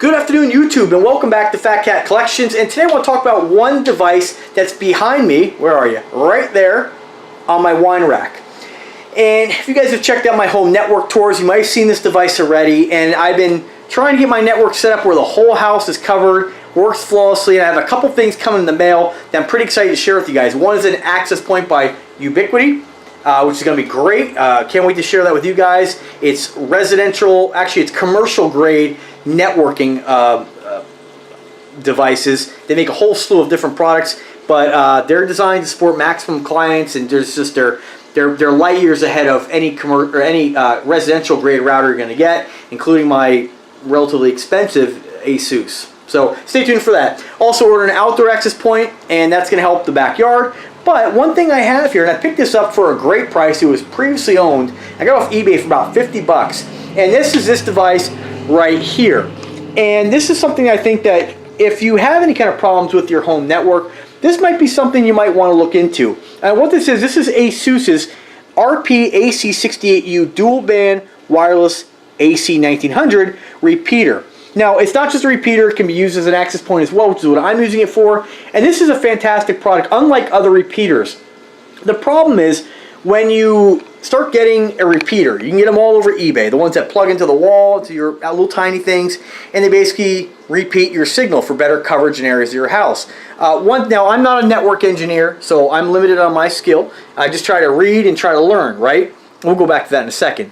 Good afternoon, YouTube, and welcome back to Fat Cat Collections. And today I want to talk about one device that's behind me. Where are you? Right there on my wine rack. And if you guys have checked out my whole network tours, you might have seen this device already. And I've been trying to get my network set up where the whole house is covered, works flawlessly, and I have a couple things coming in the mail that I'm pretty excited to share with you guys. One is an access point by Ubiquiti, which is going to be great. Can't wait to share that with you guys. It's residential, actually it's commercial grade networking devices. They make a whole slew of different products, but they're designed to support maximum clients, and there's just they're light years ahead of any residential grade router you're going to get, including my relatively expensive Asus. So stay tuned for that. Also ordered an outdoor access point, and that's going to help the backyard. But one thing I have here, and I picked this up for a great price. It was previously owned. I got off eBay for about 50 bucks. And this is this device right here. And this is something I think that if you have any kind of problems with your home network, this might be something you might want to look into. And what this is Asus's RP-AC68U dual band wireless AC1900 repeater. Now, it's not just a repeater, it can be used as an access point as well, which is what I'm using it for. And this is a fantastic product, unlike other repeaters. The problem is, when you start getting a repeater, you can get them all over eBay, the ones that plug into the wall, to your little tiny things, and they basically repeat your signal for better coverage in areas of your house. Now, I'm not a network engineer, so I'm limited on my skill. I just try to read and try to learn, right? We'll go back to that in a second.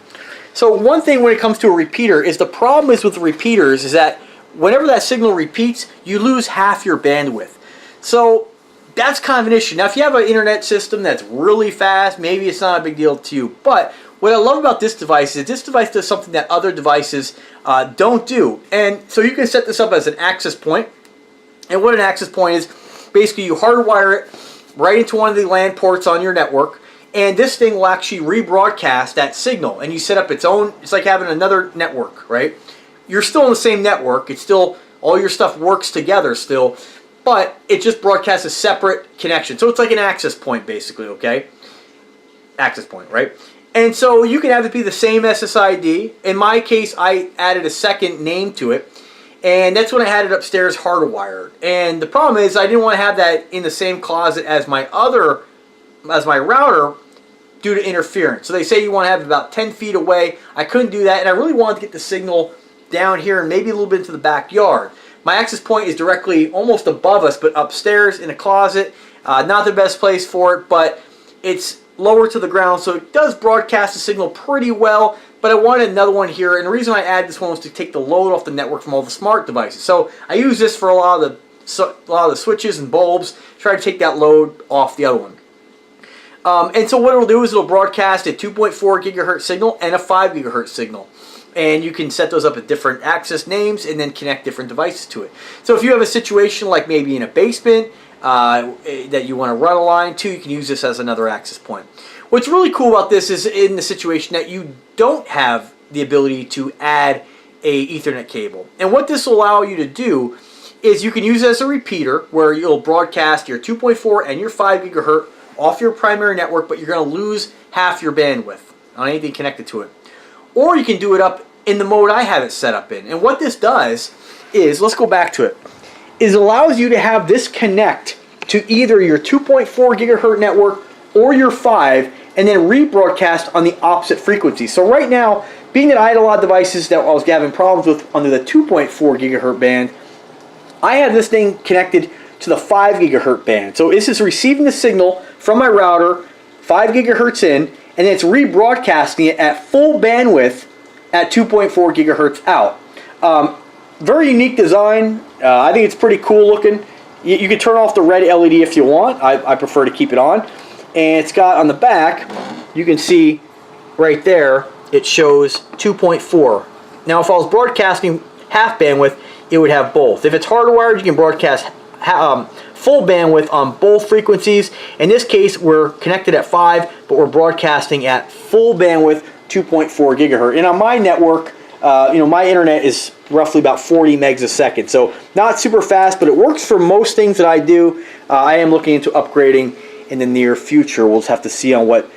So one thing when it comes to a repeater is the problem is with the repeaters is that whenever that signal repeats, you lose half your bandwidth. So that's kind of an issue. Now, if you have an internet system that's really fast, maybe it's not a big deal to you. But what I love about this device is this device does something that other devices don't do. And so you can set this up as an access point. And what an access point is, basically you hardwire it right into one of the LAN ports on your network. And this thing will actually rebroadcast that signal, and you set up its own. It's like having another network, right? You're still in the same network. It's still, all your stuff works together still, but it just broadcasts a separate connection. So it's like an access point, basically, okay? Access point, right? And so you can have it be the same SSID. In my case, I added a second name to it, and that's when I had it upstairs hardwired. And the problem is I didn't want to have that in the same closet as my router due to interference. So they say you want to have it about 10 feet away. I couldn't do that, and I really wanted to get the signal down here and maybe a little bit into the backyard. My access point is directly almost above us, but upstairs in a closet. Not the best place for it, but it's lower to the ground, so it does broadcast the signal pretty well. But I wanted another one here, and the reason I added this one was to take the load off the network from all the smart devices. So I use this for a lot of the switches and bulbs, try to take that load off the other one. And so what it'll do is it'll broadcast a 2.4 gigahertz signal and a 5 gigahertz signal. And you can set those up at different access names and then connect different devices to it. So if you have a situation like maybe in a basement that you want to run a line to, you can use this as another access point. What's really cool about this is in the situation that you don't have the ability to add a Ethernet cable. And what this will allow you to do is you can use it as a repeater where you'll broadcast your 2.4 and your 5 gigahertz off your primary network, but you're going to lose half your bandwidth on anything connected to it. Or you can do it up in the mode I have it set up in. And what this does is, let's go back to it, is it allows you to have this connect to either your 2.4 gigahertz network or your 5, and then rebroadcast on the opposite frequency. So right now, being that I had a lot of devices that I was having problems with under the 2.4 gigahertz band, I have this thing connected to the 5 gigahertz band. So this is receiving the signal from my router, 5 gigahertz in, and then it's rebroadcasting it at full bandwidth at 2.4 gigahertz out. Very unique design. I think it's pretty cool looking. You can turn off the red LED if you want. I prefer to keep it on. And it's got on the back, you can see right there, it shows 2.4. Now if I was broadcasting half bandwidth, it would have both. If it's hardwired, you can broadcast full bandwidth on both frequencies. In this case, we're connected at 5, but we're broadcasting at full bandwidth 2.4 gigahertz. And on my network, my internet is roughly about 40 megs a second, so not super fast, but it works for most things that I do. I am looking into upgrading in the near future. We'll just have to see on what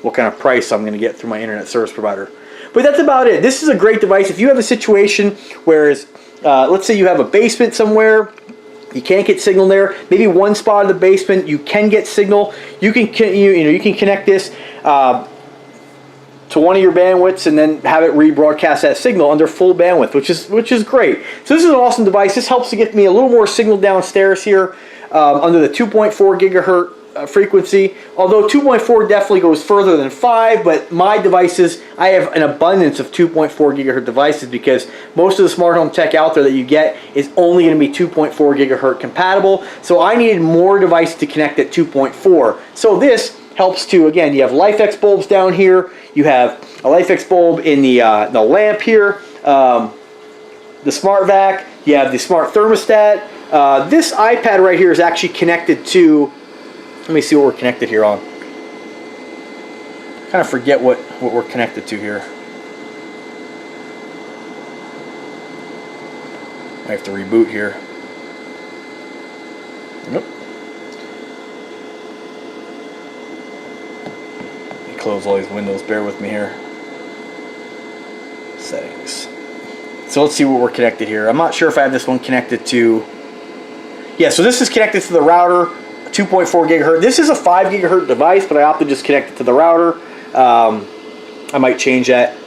what kind of price I'm going to get through my internet service provider. But that's about it. This is a great device. If you have a situation where, let's say you have a basement somewhere, you can't get signal there. Maybe one spot of the basement you can get signal. You can connect this to one of your bandwidths and then have it rebroadcast that signal under full bandwidth, which is great. So this is an awesome device. This helps to get me a little more signal downstairs here under the 2.4 gigahertz frequency. Although 2.4 definitely goes further than 5, but my devices, I have an abundance of 2.4 gigahertz devices because most of the smart home tech out there that you get is only going to be 2.4 gigahertz compatible. So I needed more devices to connect at 2.4. So this helps to, again, you have LifeX bulbs down here. You have a LifeX bulb in the lamp here, the smart vac. You have the smart thermostat. This iPad right here is actually connected to, let me see what we're connected here on. Kind of forget what we're connected to here. I have to reboot here. Nope. Let me close all these windows. Bear with me here. Settings. So let's see what we're connected here. I'm not sure if I have this one connected to. Yeah, so this is connected to the router. 2.4 gigahertz. This is a 5 gigahertz device, but I opted to just connect it to the router. I might change that.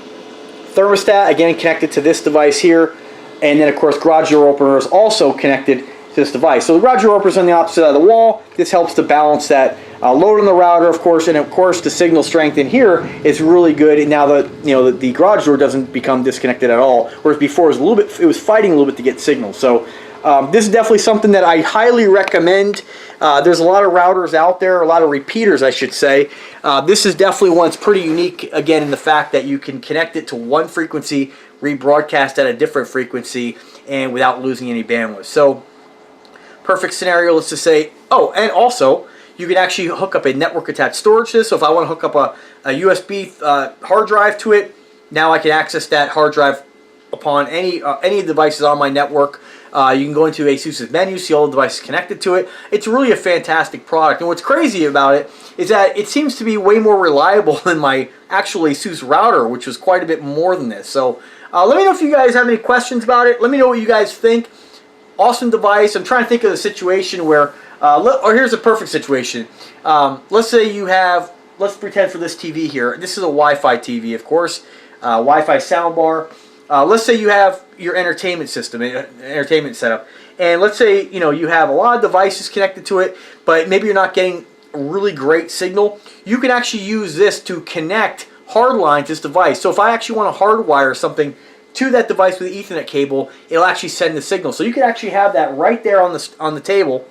Thermostat, again, connected to this device here. And then, of course, garage door opener is also connected to this device. So the garage door opener is on the opposite side of the wall. This helps to balance that load on the router, of course, and of course the signal strength in here is really good. And now the garage door doesn't become disconnected at all, whereas before it was fighting a little bit to get signal. So this is definitely something that I highly recommend. There's a lot of routers out there, a lot of repeaters, I should say. This is definitely one that's pretty unique, again, in the fact that you can connect it to one frequency, rebroadcast at a different frequency, and without losing any bandwidth. So, perfect scenario, let's just say, oh, and also, you can actually hook up a network-attached storage to this. So if I want to hook up a USB hard drive to it, now I can access that hard drive upon any devices on my network. You can go into ASUS's menu, see all the devices connected to it. It's really a fantastic product. And what's crazy about it is that it seems to be way more reliable than my actual ASUS router, which was quite a bit more than this. So let me know if you guys have any questions about it. Let me know what you guys think. Awesome device. I'm trying to think of the situation where, or here's a perfect situation. Let's say you have, let's pretend for this TV here. This is a Wi-Fi TV, of course. Wi-Fi soundbar. Let's say you have your entertainment system, entertainment setup, and let's say you have a lot of devices connected to it, but maybe you're not getting a really great signal. You can actually use this to connect hardline to this device. So if I actually want to hardwire something to that device with an Ethernet cable, it'll actually send the signal. So you can actually have that right there on the table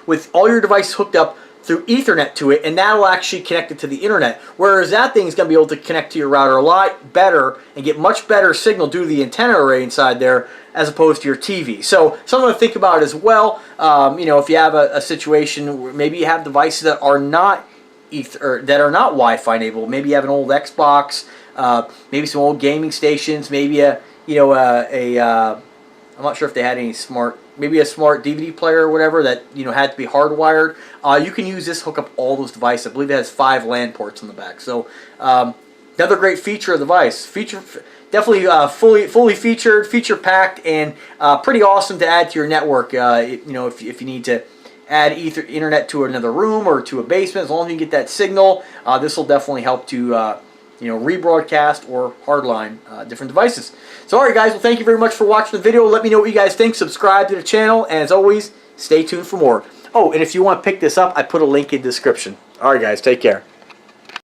with all your devices hooked up through Ethernet to it, and that'll actually connect it to the internet. Whereas that thing's going to be able to connect to your router a lot better and get much better signal due to the antenna array inside there as opposed to your TV. So something to think about as well. If you have a situation where maybe you have devices that are not Wi-Fi enabled. Maybe you have an old Xbox, maybe some old gaming stations, maybe I'm not sure if they had any maybe a smart DVD player or whatever that had to be hardwired. You can use this, hook up all those devices. I believe it has 5 LAN ports on the back. So another great feature of the device. Definitely fully featured, feature packed, and pretty awesome to add to your network. If you need to add internet to another room or to a basement, as long as you get that signal, this will definitely help to rebroadcast or hardline different devices. So alright guys, well thank you very much for watching the video. Let me know what you guys think. Subscribe to the channel, and as always, stay tuned for more. Oh, and if you want to pick this up, I put a link in the description. Alright guys, take care.